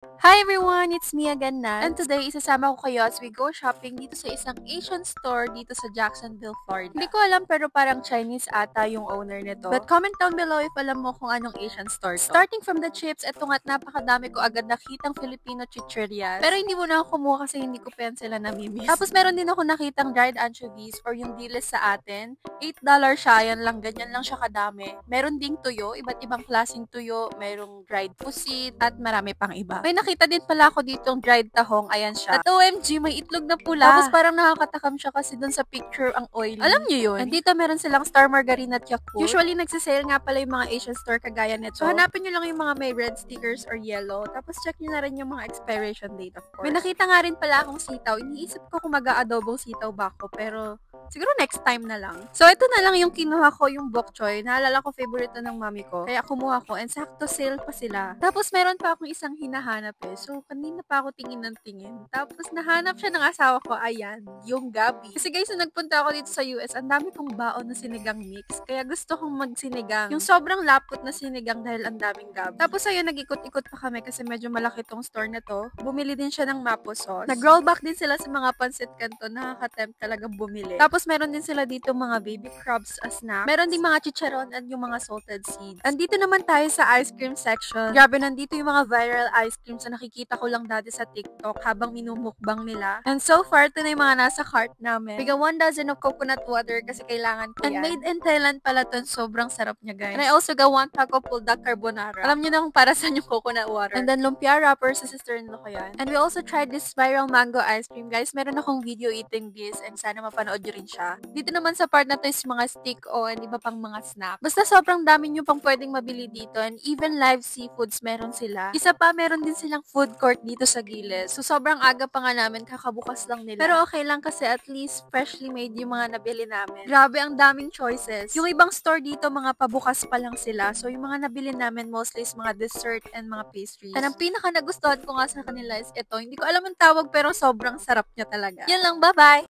Hi everyone! It's me again, Nat. And today, isasama ko kayo as we go shopping dito sa isang Asian store dito sa Jacksonville, Florida. Hindi ko alam pero parang Chinese ata yung owner nito. But comment down below if alam mo kung anong Asian store to. Starting from the chips, eto nga't napakadami ko agad nakitang Filipino chichirias. Pero hindi muna ako kumuha kasi hindi ko pa yan sila namimiss. Tapos meron din ako nakitang dried anchovies or yung dilis sa atin. $8 siya, yan lang, ganyan lang siya kadami. Meron ding tuyo, iba't ibang klaseng tuyo. Merong dried pusit at marami pang iba. May nakita din pala ako ditong dried tahong. Ayan siya. At OMG, may itlog na pula. Tapos parang nakakatakam siya kasi dun sa picture ang oily. Alam niyo yun? And dito meron silang Star Margarine at Yakult. Usually nagsisale nga pala yung mga Asian store kagaya nito. So hanapin nyo lang yung mga may red stickers or yellow. Tapos check nyo na rin yung mga expiration date of course. May nakita nga rin pala akong sitaw. Iniisip ko kung mag-aadobong sitaw ba ako. Pero siguro next time na lang. So ito na lang yung kinuha ko, yung bok choy. Naalala ko favorite to ng mami ko. Kaya kumuha ko and sakto sale pa sila. Tapos meron pa akong isang hinahanap eh. So kanina pa ako tingin ng tingin. Tapos nahanap siya ng asawa ko. Ayan, yung gabi. Kasi guys, nung nagpunta ako dito sa US, ang dami kong baon na sinigang mix. Kaya gusto kong magsinigang. Yung sobrang lapot na sinigang dahil ang daming gabi. Tapos ayun, nag-ikot-ikot pa kami kasi medyo malaki tong store na to. Bumili din siya ng mapo sauce. Nag-rollback din sila sa mga pancit canton. Nakaka-tempt talagang bumili. Tapos meron din sila dito mga baby crabs as snack. Meron din mga chicharon at yung mga salted seeds. Andito naman tayo sa ice cream section. Grabe, nandito yung mga viral ice creams na nakikita ko lang dati sa TikTok habang minumukbang nila. And so far, ito na yung mga nasa cart namin. Biga 1 dozen of coconut water kasi kailangan ko yan. And made in Thailand pala to. Sobrang sarap niya, guys. And I also got 1 pack of bulldog carbonara. Alam niyo na kung para saan yung coconut water. And then lumpia wrapper sa sister-in-law ko yan. And we also tried this viral mango ice cream, guys. Meron akong video eating this and sana mapanood nyo rin siya. Dito naman sa part na to is mga stick o and iba pang mga snack. Basta sobrang dami nyo pang pwedeng mabili dito and even live seafoods meron sila. Isa pa, meron din silang food court dito sa gilid. So sobrang aga pa nga namin, kakabukas lang nila. Pero okay lang kasi at least freshly made yung mga nabili namin. Grabe, ang daming choices. Yung ibang store dito, mga pabukas pa lang sila. So yung mga nabili namin mostly is mga dessert and mga pastries. And ang pinaka nagustuhan ko nga sa kanila is ito. Hindi ko alam ang tawag pero sobrang sarap niya talaga. Yan lang, bye-bye!